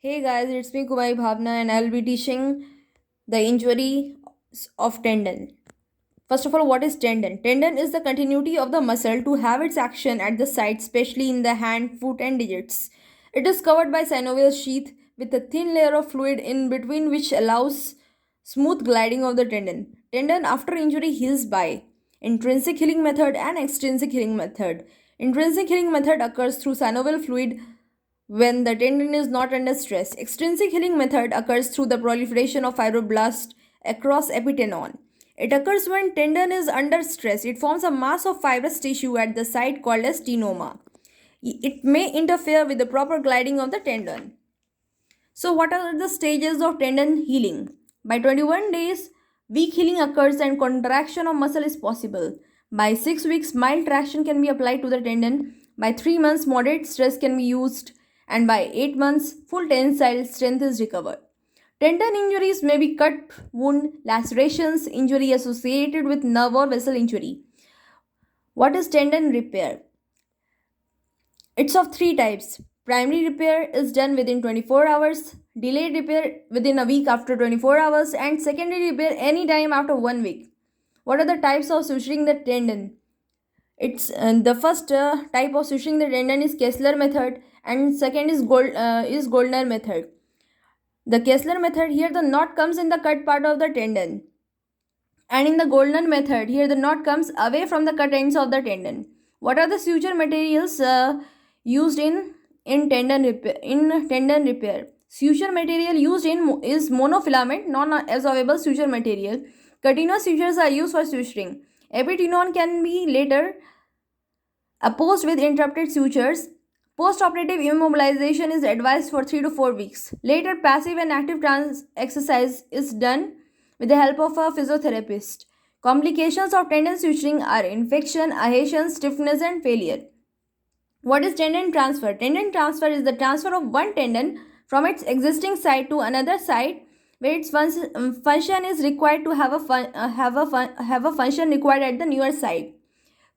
Hey guys, it's me Kumai Bhavna and I'll be teaching the injury of tendon. First of all, what is tendon? Tendon is the continuity of the muscle to have its action at the site, especially in the hand, foot, and digits. It is covered by synovial sheath with a thin layer of fluid in between which allows smooth gliding of the tendon. Tendon after injury heals by intrinsic healing method and extrinsic healing method. Intrinsic healing method occurs through synovial fluid when the tendon is not under stress. Extrinsic healing method occurs through the proliferation of fibroblasts across epitendon. It occurs when tendon is under stress. It forms a mass of fibrous tissue at the site called as tenoma. It may interfere with the proper gliding of the tendon. So, what are the stages of tendon healing? By 21 days, weak healing occurs and contraction of muscle is possible. By 6 weeks, mild traction can be applied to the tendon. By 3 months, moderate stress can be used. And by 8 months, full tensile strength is recovered. Tendon injuries may be cut, wound, lacerations, injury associated with nerve or vessel injury. What is tendon repair? It's of three types. Primary repair is done within 24 hours, delayed repair within a week after 24 hours, and secondary repair anytime after 1 week. What are the types of suturing the tendon? It's the first type of suturing the tendon is Kessler method, and second is Goldner method. The Kessler method, here the knot comes in the cut part of the tendon, and in the Goldner method, here the knot comes away from the cut ends of the tendon. What are the suture materials used in tendon repair? Suture material used in is monofilament, non-absorbable suture material. Continuous sutures are used for suturing. Epitendon can be later opposed with interrupted sutures. Post-operative immobilization is advised for 3 to 4 weeks. Later, passive and active exercise is done with the help of a physiotherapist. Complications of tendon suturing are infection, adhesion, stiffness, and failure. What is tendon transfer? Tendon transfer is the transfer of one tendon from its existing site to another site where its function is required to have a function required at the newer site.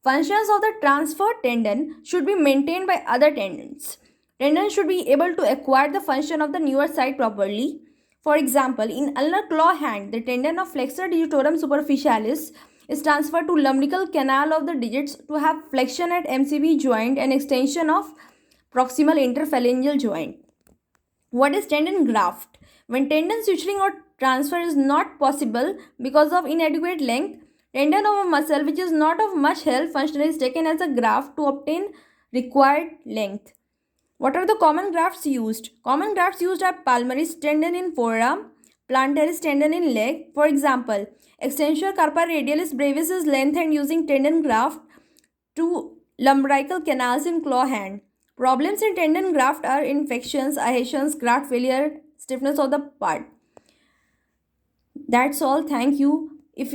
Functions of the transferred tendon should be maintained by other tendons. Tendon should be able to acquire the function of the newer site properly. For example, in ulnar claw hand, the tendon of flexor digitorum superficialis is transferred to lumbrical canal of the digits to have flexion at MCB joint and extension of proximal interphalangeal joint. What is tendon graft? When tendon suturing or transfer is not possible because of inadequate length, tendon of a muscle which is not of much help functionally is taken as a graft to obtain required length. What are the common grafts used? Common grafts used are palmaris tendon in forearm, plantaris tendon in leg. For example, extensor carpi radialis brevis is lengthened using tendon graft to lumbrical canals in claw hand. Problems in tendon graft are infections, adhesions, graft failure, stiffness of the part. That's all. Thank you. If